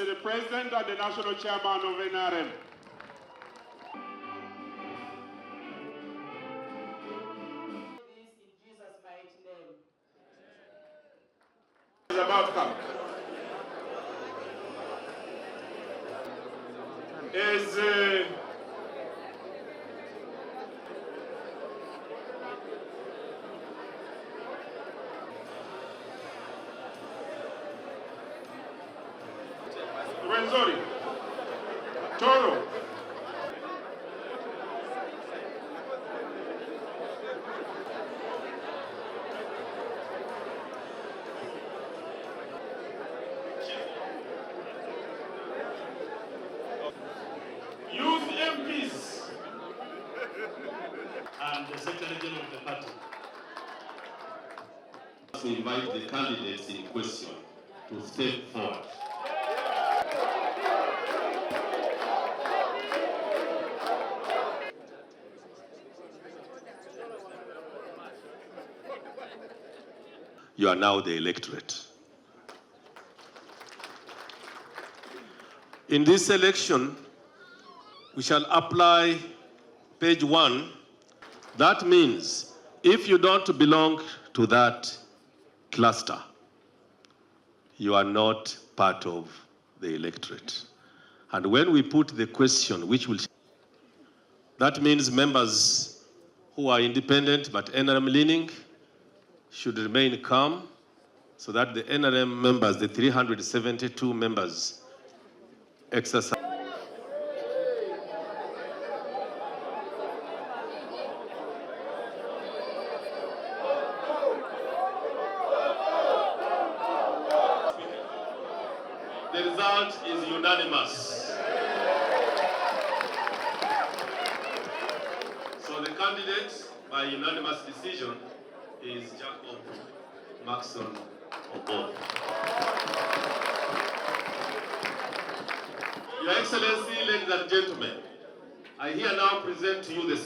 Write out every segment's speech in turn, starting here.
the President and the National Chairman of NRM. This in Jesus' mighty name. Is about to come. Is Renzori, Toro, youth MPs, and the Secretary General of the party. To invite the candidates in question to step forward. You are now the electorate. In this election, we shall apply page 1. That means if you don't belong to that cluster, you are not part of the electorate. And when we put the question, that means members who are independent but NRM leaning should remain calm so that the NRM members, the 372 members, exercise. The result is unanimous. So the candidate, by unanimous decision, is Jacob Maxon Obo. Your Excellency, ladies and gentlemen, I here now present to you the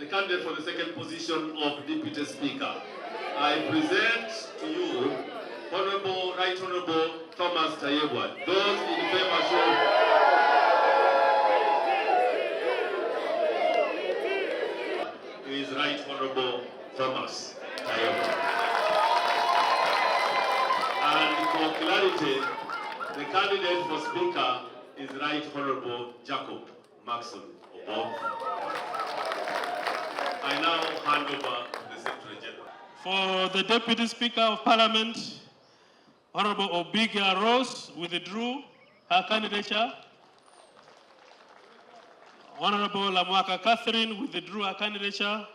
candidate for the second position of Deputy Speaker. I present to you Right Honorable Thomas Tayebwa. Those in favor show. Is Right Honorable Thomas Tayebwa. And for clarity, the candidate for Speaker is Right Honorable Jacob Maxon Obo. I now hand over to the Secretary General. For the Deputy Speaker of Parliament, Honorable Obigia Rose withdrew her candidature. Honorable Lamwaka Catherine withdrew her candidature.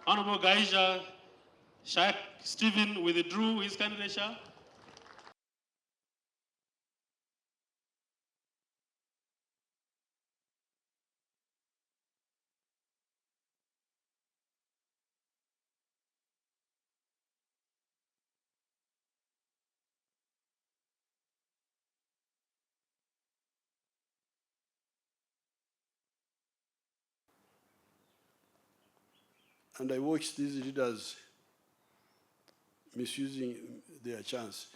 Honorable Gaija Shak Stephen withdrew his candidature. And I watched these leaders misusing their chance.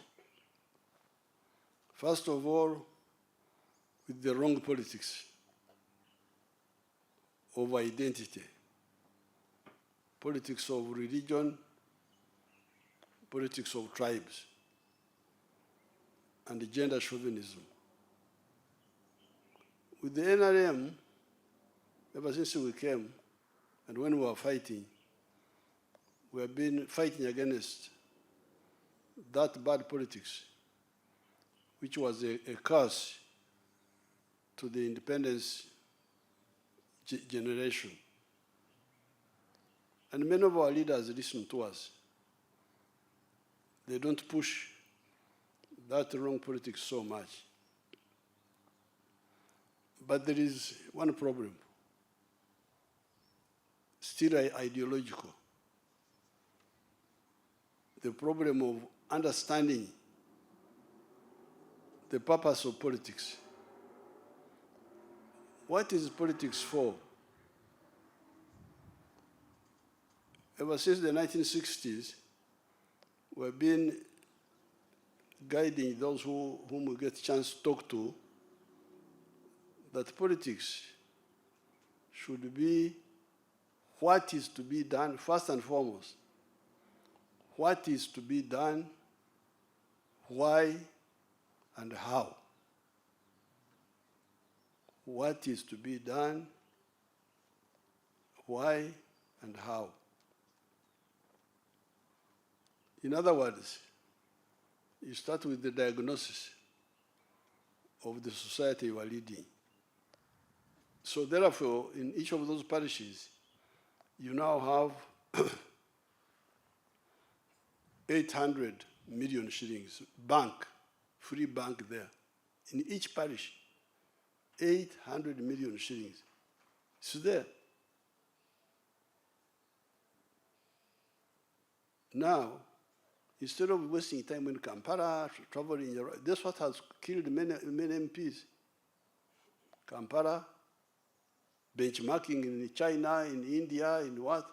First of all, with the wrong politics of identity, politics of religion, politics of tribes, and gender chauvinism. With the NRM, ever since we came, and when we were fighting, we have been fighting against that bad politics, which was a curse to the independence generation. And many of our leaders listen to us. They don't push that wrong politics so much. But there is one problem, still ideological. The problem of understanding the purpose of politics. What is politics for? Ever since the 1960s, we've been guiding those whom we get a chance to talk to, that politics should be what is to be done, first and foremost. What is to be done, why, and how. What is to be done, why, and how. In other words, you start with the diagnosis of the society you are leading. So therefore, in each of those parishes, you now have 800 million shillings, bank, free bank there. In each parish, 800 million shillings. It's there. Now, instead of wasting time in Kampala, traveling, that's what has killed many MPs. Kampala, benchmarking in China, in India, in what?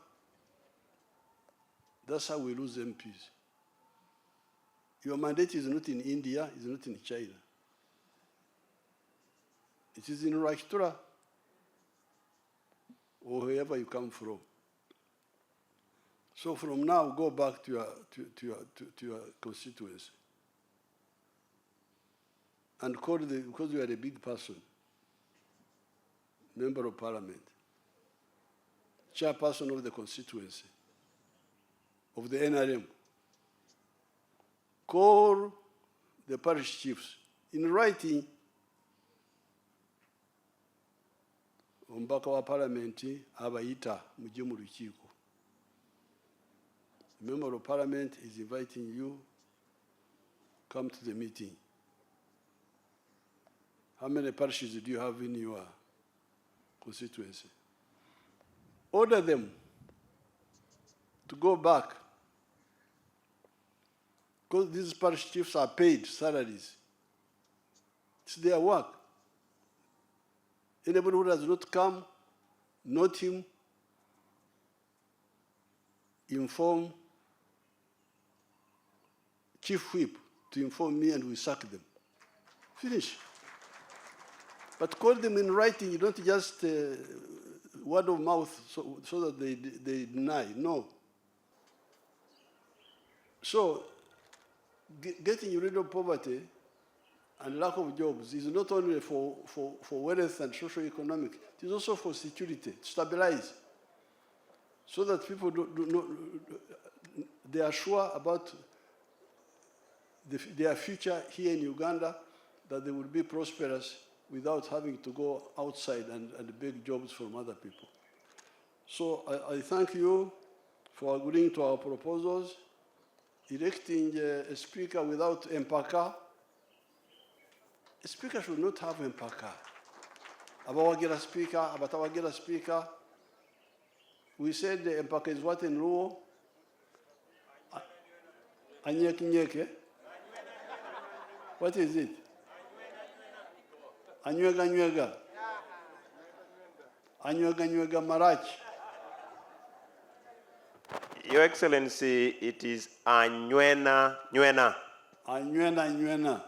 That's how we lose MPs. Your mandate is not in India, it's not in China. It is in Rajtura, or wherever you come from. So from now, go back to your constituency and call because you are a big person, member of parliament, chairperson of the constituency, of the NRM. Call the parish chiefs in writing. Ombaka wa parliament abayita mujye mu lukiiko. The member of parliament is inviting you, come to the meeting. How many parishes do you have in your constituency? Order them to go back, because these parish chiefs are paid salaries. It's their work. Anybody who does not come, note him, inform Chief Whip to inform me, and we sack them. Finish. But call them in writing. You don't just word of mouth so that they deny. No. So getting rid of poverty and lack of jobs is not only for wealth and socio-economic, it is also for security, to stabilize, so that people they are sure about their future here in Uganda, that they will be prosperous without having to go outside and beg jobs from other people. So I thank you for agreeing to our proposals. Electing a speaker without empaka. A speaker should not have empaka. Abawagira speaker, abatawagira speaker. We said the empaka is what in Luo? Anyeke. What is it? Anywega. Anywega Marach. Your Excellency, it is Anywena. Anywena.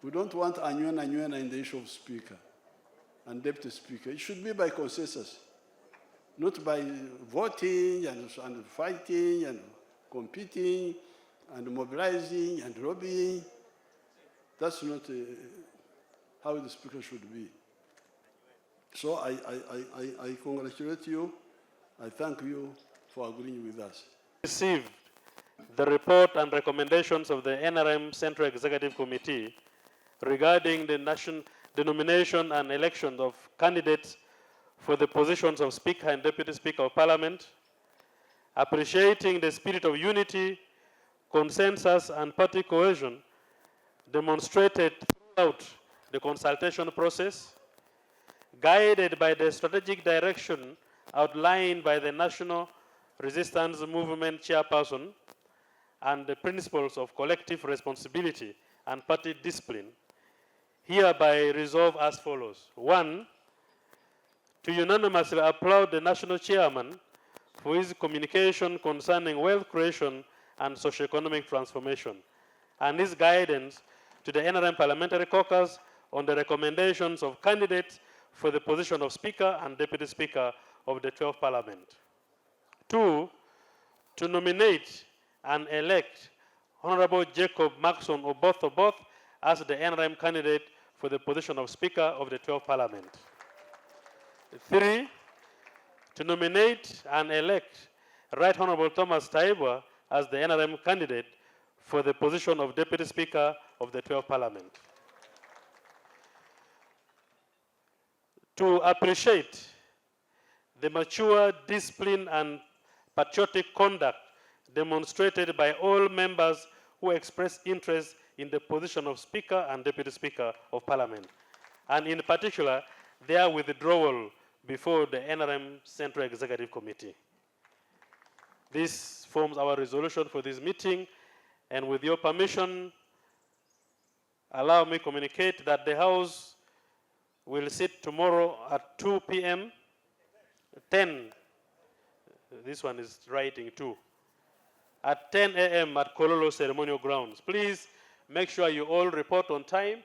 We don't want Anywena in the issue of speaker and deputy speaker. It should be by consensus, not by voting and fighting and competing and mobilizing and lobbying. That's not how the speaker should be. So I congratulate you. I thank you for agreeing with us. Received the report and recommendations of the NRM Central Executive Committee regarding the nomination and election of candidates for the positions of Speaker and Deputy Speaker of Parliament, appreciating the spirit of unity, consensus, and party cohesion demonstrated throughout the consultation process, guided by the strategic direction outlined by the National Resistance Movement Chairperson and the principles of collective responsibility and party discipline, hereby resolve as follows. 1, to unanimously applaud the National Chairman for his communication concerning wealth creation and socio-economic transformation. and his guidance to the NRM Parliamentary Caucus on the recommendations of candidates for the position of Speaker and Deputy Speaker of the 12th Parliament. 2, to nominate and elect Honorable Jacob Maxon Oboth as the NRM candidate for the position of Speaker of the 12th Parliament. 3, to nominate and elect Right Honorable Thomas Taiba as the NRM candidate for the position of Deputy Speaker of the 12th Parliament. To appreciate the mature, discipline, and patriotic conduct demonstrated by all members who express interest in the position of Speaker and Deputy Speaker of Parliament, and in particular, their withdrawal before the NRM Central Executive Committee. This forms our resolution for this meeting, and with your permission, allow me to communicate that the House will sit tomorrow at 2 p.m., 10, this one is writing 2, at 10 a.m. at Kololo Ceremonial Grounds. Please make sure you all report on time